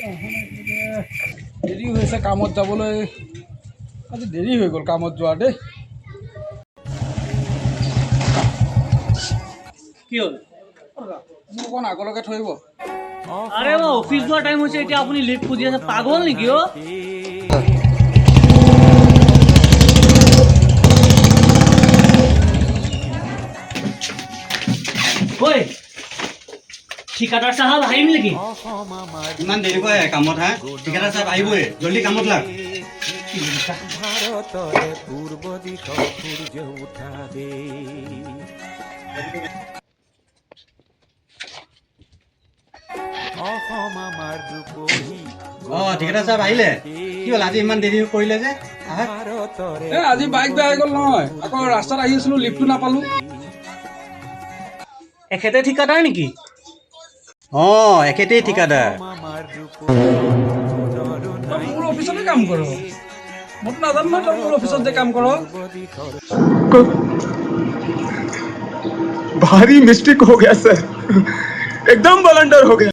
দেৰি হৈছে কামত যাবলৈ আজি দেৰি হৈ গ'ল কামত যোৱা দেই কি হ'ল মোক অকণ আগলৈকে থৈ আহিব আরে ও অফিস যাওয়ার টাইম হচ্ছে এটা আপনি লিফট খুঁজে আছে পাগল নাকি ও ওই ঠিকাদার সাহেব আহিম নেকি ইমান দেৰি কৰে কামত হা ঠিকাদাৰ চাহেব আহিবই জলদি কামত লাগ ভাৰতৰে পূৰ্ব দিশ সূৰ্য উঠাবে অসম আমাৰ ৰূপহী ঠিকাদাৰ চাহেব আহিলে কি হ'ল আজি ইমান দেৰি কৰিলে যে ভাৰতৰে আজি বাইক বেয়া হৈ গ'ল নহয় আকৌ ৰাস্তাত আহি আছিলোঁ লিফ্টটো নাপালোঁ এখেতে ঠিকাদাৰ নাকি একেতেই ঠিকাদাৰ আমাৰ তই মোৰ অফিচতে কাম কৰ মইতো নাজানো নহয় তই মোৰ অফিচত যে কাম কৰ भारी मिस्टेक हो गया सर एकदम बलंडर हो गया